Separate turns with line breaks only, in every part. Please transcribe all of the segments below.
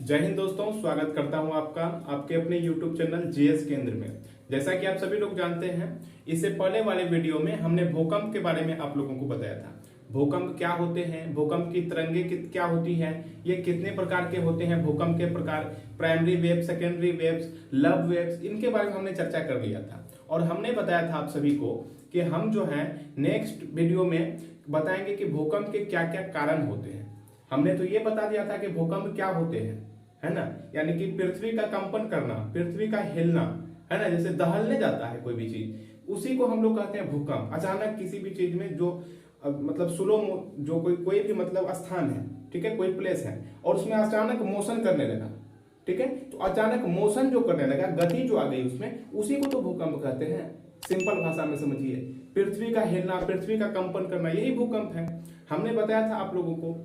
जय हिंद दोस्तों, स्वागत करता हूं आपका आपके अपने YouTube चैनल जीएस केंद्र में। जैसा कि आप सभी लोग जानते हैं, इससे पहले वाले वीडियो में हमने भूकंप के बारे में आप लोगों को बताया था। भूकंप क्या होते हैं, भूकंप की तरंगे क्या होती है, ये कितने प्रकार के होते हैं, भूकंप के प्रकार, primary wave, secondary waves, love waves, इनके बारे में हमने चर्चा कर लिया था। और हमने बताया था आप सभी को कि हम जो है नेक्स्ट वीडियो में बताएंगे कि भूकंप के क्या क्या कारण होते हैं। हमने तो ये बता दिया था कि भूकंप क्या होते हैं, है ना, यानी कि पृथ्वी का कंपन करना, पृथ्वी का हिलना, है ना, जैसे दहलने जाता है कोई भी चीज, उसी को हम लोग कहते हैं भूकंप। अचानक किसी भी चीज में जो मतलब स्लो जो कोई भी मतलब स्थान है, ठीक है, कोई प्लेस है और उसमें अचानक मोशन करने लगा, ठीक है, तो अचानक मोशन जो करने लगा, गति जो आ गई उसमें, उसी को तो भूकंप कहते हैं। सिंपल भाषा में समझिए, पृथ्वी का हिलना, पृथ्वी का कंपन करना, यही भूकंप है। हमने बताया था आप लोगों को।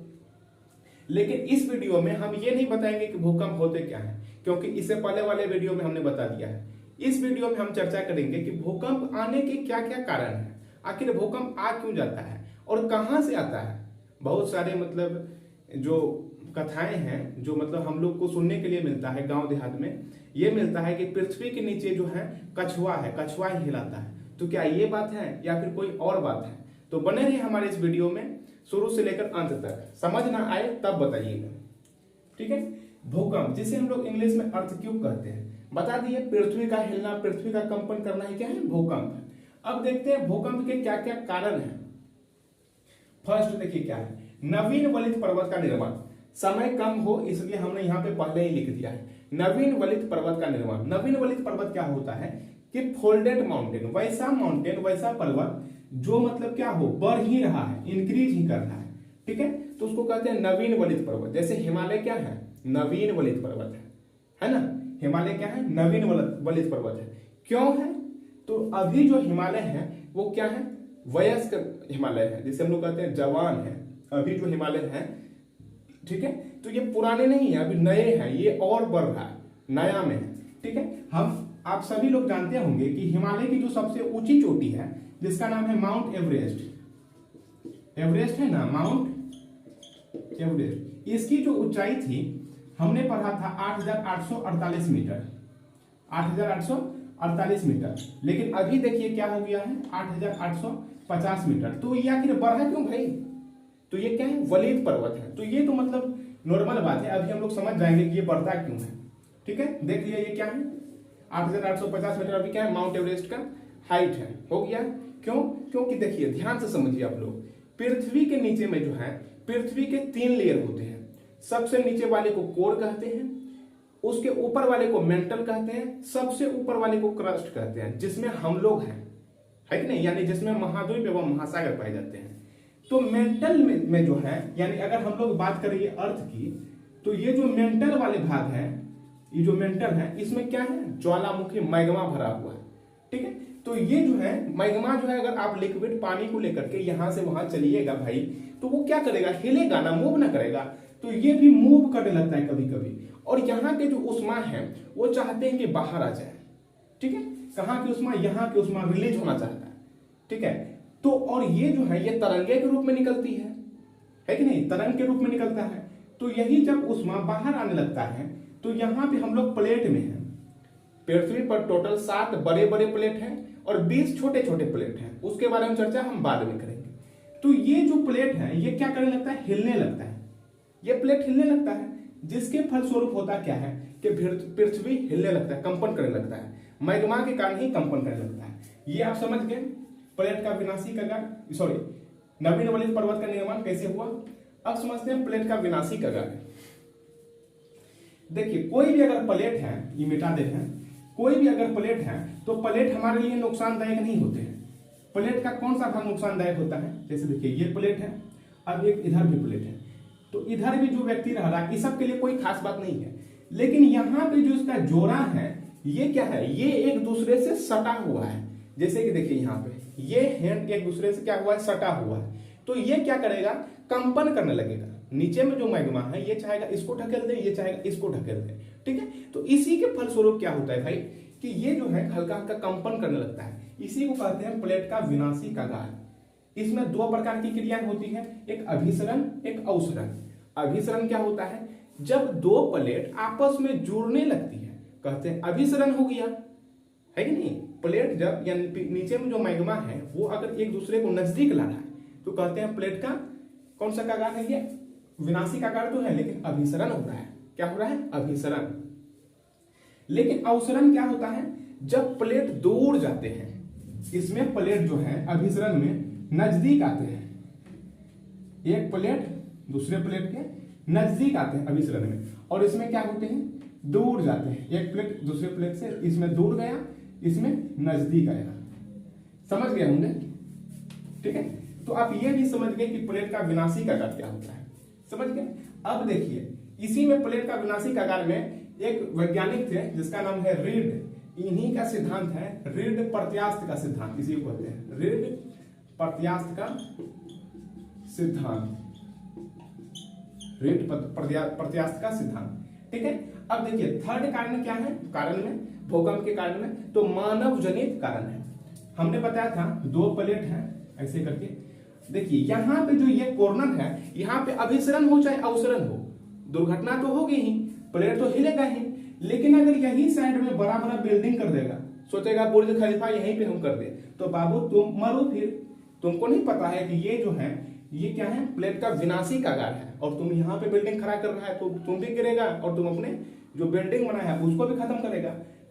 लेकिन इस वीडियो में हम ये नहीं बताएंगे कि भूकंप होते क्या है, क्योंकि इससे पहले वाले वीडियो में हमने बता दिया है। इस वीडियो में हम चर्चा करेंगे कि भूकंप आने के क्या क्या कारण है, आखिर भूकंप आ क्यों जाता है और कहां से आता है। बहुत सारे मतलब जो कथाएं हैं, जो मतलब हम लोग को सुनने के लिए मिलता है गांव देहात में, ये मिलता है कि पृथ्वी के नीचे जो है कछुआ है, कछुआ ही हिलाता है। तो क्या ये बात है या फिर कोई और बात है? तो बने रहिए हमारे इस वीडियो में शुरू से लेकर अंत तक। समझ ना आए तब बताइएगा, ठीक है। भूकंप, जिसे हम लोग इंग्लिश में अर्थक्वेक कहते हैं, बता दिए पृथ्वी का हिलना, पृथ्वी का कंपन करना ही क्या है, भूकंप। अब देखते हैं भूकंप के क्या क्या कारण हैं। फर्स्ट देखिए क्या है, नवीन वलित पर्वत का निर्माण। समय कम हो इसलिए हमने यहाँ पे पहले ही लिख दिया है, नवीन वलित पर्वत का निर्माण। नवीन वलित पर्वत क्या होता है कि फोल्डेड माउंटेन, वैसा पर्वत जो मतलब क्या हो, बढ़ ही रहा है, इंक्रीज ही कर रहा है, ठीक है, तो उसको कहते हैं नवीन वलित पर्वत। जैसे हिमालय क्या है, नवीन वलित पर्वत है ना। हिमालय क्या है, नवीन वलित पर्वत है। क्यों है? तो अभी जो हिमालय है वो क्या है, वयस्क हिमालय है, जिसे हम लोग कहते हैं जवान है। अभी जो हिमालय है, ठीक है, तो ये पुराने नहीं है, अभी नए हैं, ये और बढ़ रहा है, नया में है, ठीक है। आप सभी लोग जानते होंगे कि हिमालय की जो सबसे ऊंची चोटी है, जिसका नाम है माउंट एवरेस्ट। एवरेस्ट है ना, माउंट एवरेस्ट, इसकी जो ऊंचाई थी हमने पढ़ा था 8,848 मीटर, 8,848 मीटर। लेकिन अभी देखिए क्या हो गया है, 8,850 मीटर। तो ये आखिर बढ़ा क्यों भाई? तो ये क्या है, वलित पर्वत है। तो ये तो मतलब नॉर्मल बात है, अभी हम लोग समझ जाएंगे कि ये बढ़ता क्यों है, ठीक है। देख लिया ये क्या है, 8,850 मीटर अभी क्या है, माउंट एवरेस्ट का हाइट है, हो गया। क्यों? क्योंकि देखिए ध्यान से समझिए आप लोग, पृथ्वी के नीचे में जो है, पृथ्वी के 3 लेयर होते हैं। सबसे नीचे वाले को कोर कहते हैं, उसके ऊपर वाले को मेंटल कहते हैं, सबसे ऊपर वाले को क्रस्ट कहते हैं, जिसमें हम लोग हैं, है कि नहीं, यानी जिसमें महाद्वीप एवं महासागर पाए जाते हैं। तो मेंटल में जो है, यानी अगर हम लोग बात करें अर्थ की, तो ये जो मेंटल वाले भाग है, ये जो मेंटल है, इसमें क्या है, ज्वालामुखी मैग्मा भरा हुआ है, ठीक है। तो ये जो है मैग्मा जो है, अगर आप लिक्विड पानी को लेकर के यहां से वहां चलिएगा भाई, तो वो क्या करेगा, हिलेगा ना, मूव ना करेगा। तो ये भी मूव करने लगता है कभी कभी, और यहाँ के जो उष्मा है वो चाहते हैं कि बाहर आ जाए, ठीक है। कहाँ की उष्मा, यहाँ की उष्मा रिलीज होना चाहता है, ठीक है। तो और ये जो है, ये तरंगे के रूप में निकलती है कि नहीं, तरंग के रूप में निकलता है। तो यही जब उष्मा बाहर आने लगता है, तो यहाँ पे हम लोग प्लेट में हैं। पृथ्वी पर टोटल 7 बड़े बड़े प्लेट हैं और 20 छोटे छोटे प्लेट हैं, उसके बारे में चर्चा हम बाद में करेंगे। तो ये जो प्लेट है, ये क्या करने लगता है, हिलने लगता है। ये प्लेट हिलने लगता है, जिसके फलस्वरूप होता क्या है कि पृथ्वी हिलने लगता है, कंपन करने लगता है। मैग्मा के कारण ही कंपन करने लगता है। ये आप समझ गए, प्लेट का विनाशी कगार, सॉरी, नवीन वलित पर्वत का निर्माण कैसे हुआ। अब समझते हैं प्लेट का विनाशी कगार। देखिए कोई भी अगर प्लेट है, ये मिटा देते हैं, कोई भी अगर प्लेट है तो प्लेट हमारे लिए नुकसानदायक नहीं होते हैं। प्लेट का कौन सा भाग नुकसानदायक होता है? जैसे देखिए ये प्लेट है, अब एक इधर भी प्लेट है, तो इधर भी जो व्यक्ति रह रहा है, इस सब के लिए कोई खास बात नहीं है। लेकिन यहाँ पे जो इसका जोड़ा है, ये क्या है, ये एक दूसरे से सटा हुआ है। जैसे कि देखिए यहाँ पे ये हैंड एक दूसरे से क्या हुआ है, सटा हुआ है। तो ये क्या करेगा, कंपन करने लगेगा। नीचे में जो मैग्मा है, ये चाहेगा इसको ढकेल दे, ये चाहेगा इसको ढकेल दे, ठीक है। तो इसी के फलस्वरूप क्या होता है भाई, कि ये जो है हल्का हल्का कंपन करने लगता है। इसी को कहते हैं प्लेट का विनाशी कगार। इसमें 2 प्रकार की क्रियाएं होती है, एक अभिसरण, एक अवसरण। अभिसरण क्या होता है जब दो प्लेट आपस में जुड़ने लगती है कहते हैं अभिसरण हो गया, है कि नहीं। प्लेट जब या नीचे में जो मैग्मा है वो अगर एक दूसरे को नजदीक ला रहा है तो कहते हैं प्लेट का कौन सा आकार है, ये विनाशिक आकार तो है लेकिन अभिसरण हो रहा है। क्या हो रहा है, अभिसरण। लेकिन अवसरण क्या होता है, जब प्लेट दूर जाते हैं, इसमें प्लेट जो है अभिसरण में नजदीक आते हैं, एक प्लेट दूसरे प्लेट के नजदीक आते हैं अभिसरण में, और इसमें क्या होते हैं, दूर जाते हैं। एक प्लेट दूसरे प्लेट से इसमें दूर गया, इसमें नजदीक आया। समझ गए होंगे, ठीक है। तो आप ये भी समझ गए कि प्लेट का विनाशिक आकार क्या होता है, समझ गए। अब देखिए इसी में प्लेट का विनाशिक आकार में एक वैज्ञानिक थे जिसका नाम है रीड। इन्हीं का सिद्धांत है रीड प्रत्यास्थ का सिद्धांत, इसी को कहते हैं रीड प्रत्यास्थ का सिद्धांत, रीड प्रत्यास्थ का सिद्धांत, ठीक है। अब देखिए थर्ड कारण क्या है, कारण में भूकंप के कारण में तो मानव जनित कारण है। हमने बताया था दो प्लेट है ऐसे करके, देखिए यहाँ पे जो ये कॉर्नर है यहाँ पे अभिसरण हो चाहे अवसरण हो, दुर्घटना तो होगी ही, प्लेट तो हिलेगा ही। लेकिन अगर यही साइड में बड़ा बड़ा बिल्डिंग कर देगा, सोचेगा बुर्ज खलीफा यहीं पे हम कर दे, तो बाबू तुम मरो फिर। तुमको नहीं पता है कि ये जो है ये क्या है, प्लेट का विनाशिक आकार है, और तुम यहाँ पे बिल्डिंग खड़ा कर रहा है तो तुम भी गिरेगा और तुम अपने जो बिल्डिंग बनाया है उसको भी खत्म करेगा।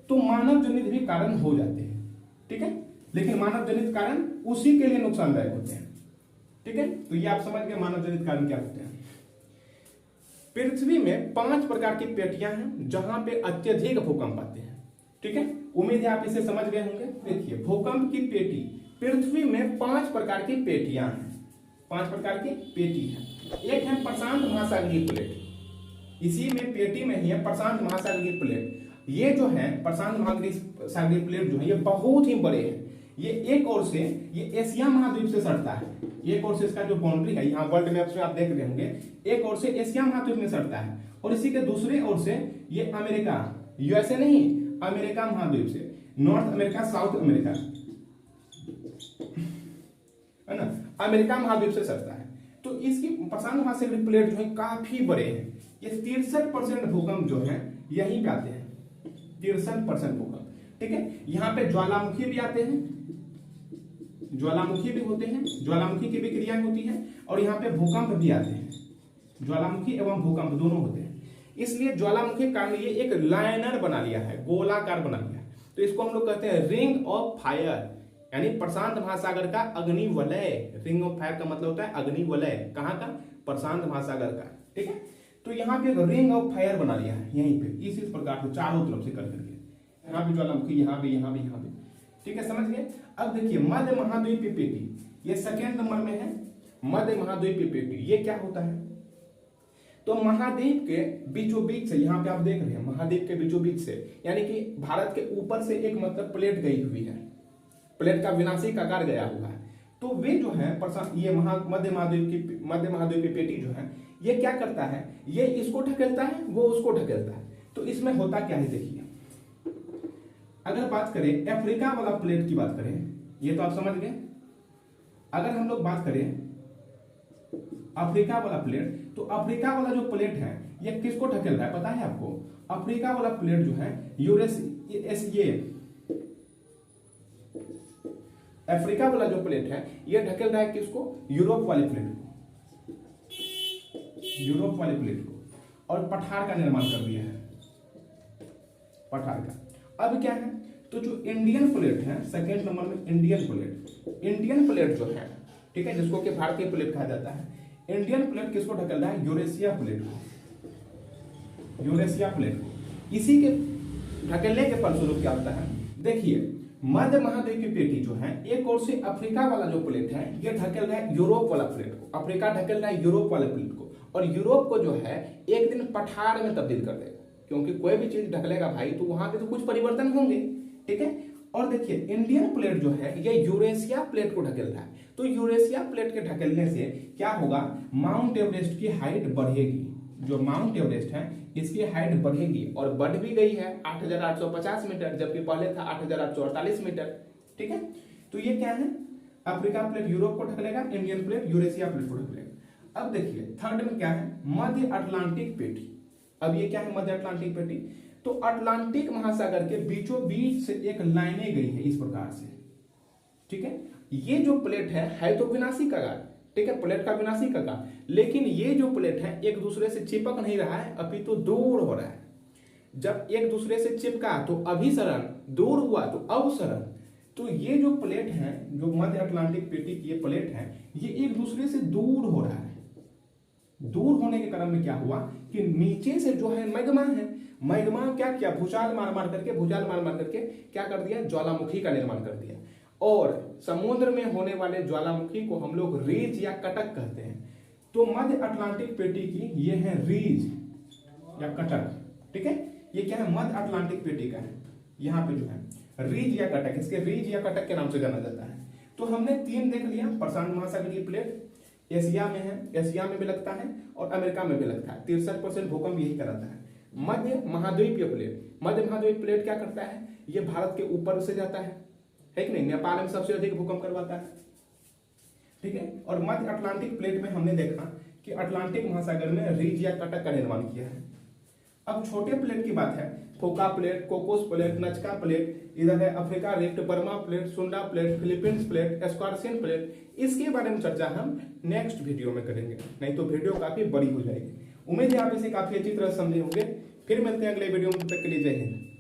तो मानव जनित भी कारण हो जाते हैं, ठीक है। लेकिन मानव जनित कारण उसी के लिए नुकसानदायक होते हैं, ठीक है। तो ये आप समझ गए मानव जनित कारण क्या होते हैं। पृथ्वी में 5 प्रकार की पेटियां हैं जहां पे अत्यधिक भूकंप आते हैं, ठीक है। उम्मीद है आप इसे समझ गए होंगे। देखिए भूकंप की पेटी, पृथ्वी में 5 प्रकार की पेटियां हैं, 5 प्रकार की पेटी है। एक है प्रशांत महासागरीय प्लेट, इसी में पेटी में ही है प्रशांत महासागरीय प्लेट। ये जो है प्रशांत महासागरीय प्लेट जो है ये बहुत ही बड़े हैं। ये एक ओर से ये एशिया महाद्वीप से सटता है, एक ओर से इसका जो बाउंड्री है यहाँ वर्ल्ड मैप में आप देख रहे होंगे, एक ओर से एशिया महाद्वीप में सटता है और इसी के दूसरे ओर से ये अमेरिका, यूएसए नहीं, अमेरिका महाद्वीप से, नॉर्थ अमेरिका साउथ अमेरिका, है ना, अमेरिका महाद्वीप से सटता है। तो इसकी प्रशांत महासागरीय प्लेट जो है काफी बड़े हैं। ये 63% भूकंप जो है यहीं पे आते हैं, 63% भूकंप, ठीक है। यहाँ पे ज्वालामुखी भी आते हैं, ज्वालामुखी भी होते हैं, ज्वालामुखी की भी क्रियाएं होती हैं, और यहाँ पे भूकंप भी आते हैं, ज्वालामुखी एवं भूकंप दोनों होते हैं। इसलिए ज्वालामुखी के कारण ये एक लाइनर बना लिया है, गोलाकार बना लिया है, तो इसको हम लोग कहते हैं रिंग ऑफ फायर, यानी प्रशांत महासागर का अग्निवलय। रिंग ऑफ फायर का मतलब होता है अग्निवलय, कहाँ का, प्रशांत महासागर का, ठीक है। तो यहाँ पे रिंग ऑफ फायर बना लिया है यहीं पे, इसी प्रकार से चारों तरफ से कर करके, यहाँ भी ज्वालामुखी, यहाँ भी, यहाँ भी, यहाँ भी, ठीक है, समझ गए। अब देखिए मध्य महाद्वीपीय पेटी, ये सेकेंड नंबर में है, मध्य महाद्वीपीय पेटी। ये क्या होता है, तो महाद्वीप के बीचों बीच से, यहाँ पे आप देख रहे हैं महाद्वीप के बीचों बीच से, यानी कि भारत के ऊपर से एक मतलब प्लेट गई हुई है, प्लेट का विनाशिक आकार गया हुआ है। तो वे जो है ये मध्य महाद्वीपीय पेटी जो है ये क्या करता है, ये इसको ढकेलता है, वो उसको ढकेलता है। तो इसमें होता क्या है, देखिए अगर बात करें अफ्रीका वाला प्लेट की बात करें, ये तो आप समझ गए। अगर हम लोग बात करें अफ्रीका वाला प्लेट, तो अफ्रीका वाला जो प्लेट है ये किसको ढकेल रहा है पता है आपको, अफ्रीका वाला प्लेट जो है अफ्रीका वाला जो प्लेट है ये ढकेल रहा है किसको, यूरोप वाले प्लेट को, यूरोप वाले प्लेट को, और पठार का निर्माण कर दिया है, पठार का। अब क्या है, तो जो इंडियन प्लेट है सेकेंड नंबर में, इंडियन प्लेट जो है, ठीक है, जिसको कि भारतीय प्लेट कहा जाता है, इंडियन प्लेट किसको ढकेल रहा है, यूरेशिया प्लेट को, यूरेशिया प्लेट को। इसी के ढकेलने के फलस्वरूप क्या होता है, देखिए मध्य महाद्वीप की पेटी जो है एक ओर से अफ्रीका वाला जो प्लेट है ये ढकेल रहा है यूरोप वाला प्लेट को, अफ्रीका ढकेल रहा है यूरोप वाले प्लेट को, और यूरोप को जो है एक दिन पठार में तब्दील कर देगा, क्योंकि कोई भी चीज ढकलेगा भाई तो वहां पे तो कुछ परिवर्तन होंगे, ठीक है। और देखिए इंडियन प्लेट जो है ये यूरेशिया प्लेट को ढकेल रहा है, तो यूरेशिया प्लेट के ढकेलने से क्या होगा, माउंट एवरेस्ट की हाइट बढ़ेगी, जो माउंट एवरेस्ट है इसकी हाइट बढ़ेगी, और बढ़ भी गई है 8,850 मीटर, जबकि पहले था 8,848 मीटर, ठीक है। तो ये क्या है, अफ्रीका प्लेट यूरोप को ढकेलेगा, इंडियन प्लेट यूरेशिया प्लेट को ढकेलेगा। अब देखिए थर्ड में क्या है, मध्य अटलांटिक पेटी, अब ये क्या है, मध्य अटलांटिक पेटी। तो अटलांटिक महासागर के बीचों बीच से एक लाइनें गई है इस प्रकार से, ठीक है। ये जो प्लेट है तो विनाशी कगार, ठीक है, प्लेट का विनाशी कगार, लेकिन ये जो प्लेट है एक दूसरे से चिपक नहीं रहा है, अभी तो दूर हो रहा है। जब एक दूसरे से चिपका तो अभिसरण, दूर हुआ तो अवसरण। तो ये जो प्लेट है, जो मध्य अटलांटिक पेटी की ये प्लेट है, ये एक दूसरे से दूर हो रहा है। दूर होने के क्रम में क्या हुआ कि नीचे से जो है मैग्मा है, मैग्मा क्या किया, भूचाल मार मार करके क्या कर दिया, ज्वालामुखी का निर्माण कर दिया। और समुद्र में होने वाले ज्वालामुखी को हम लोग रीज या कटक कहते हैं। तो मध्य अटलांटिक पेटी की ये है रीज या कटक, ठीक है। ये क्या है, मध्य अटलांटिक पेटी का है। यहाँ पे जो है रीज या कटक, इसके रीज या कटक के नाम से जाना जाता है। तो हमने 3 देख लिया, प्रशांत महासागर की प्लेट एशिया में है, एशिया में भी लगता है और अमेरिका में भी लगता है, 63% भूकंप यही कराता है। मध्य महाद्वीपीय प्लेट, मध्य महाद्वीपीय प्लेट क्या करता है, ये भारत के ऊपर से जाता है कि नहीं, नेपाल में सबसे अधिक भूकंप करवाता है, ठीक है। और मध्य अटलांटिक प्लेट में हमने देखा कि अटलांटिक महासागर में रीज या कटक का निर्माण किया है। अब छोटे प्लेट की बात है, फोका प्लेट, कोकोस प्लेट, नचका प्लेट, इधर है अफ्रीका रिफ्ट, बर्मा प्लेट, सुंडा प्लेट, फिलीपींस प्लेट, एस्कार्सियन प्लेट। इसके बारे में चर्चा हम नेक्स्ट वीडियो में करेंगे, नहीं तो वीडियो काफी बड़ी हो जाएगी। उम्मीद है आप इसे काफी अच्छी तरह समझे होंगे। फिर मिलते हैं अगले वीडियो में, तब तक के लिए जय हिंद।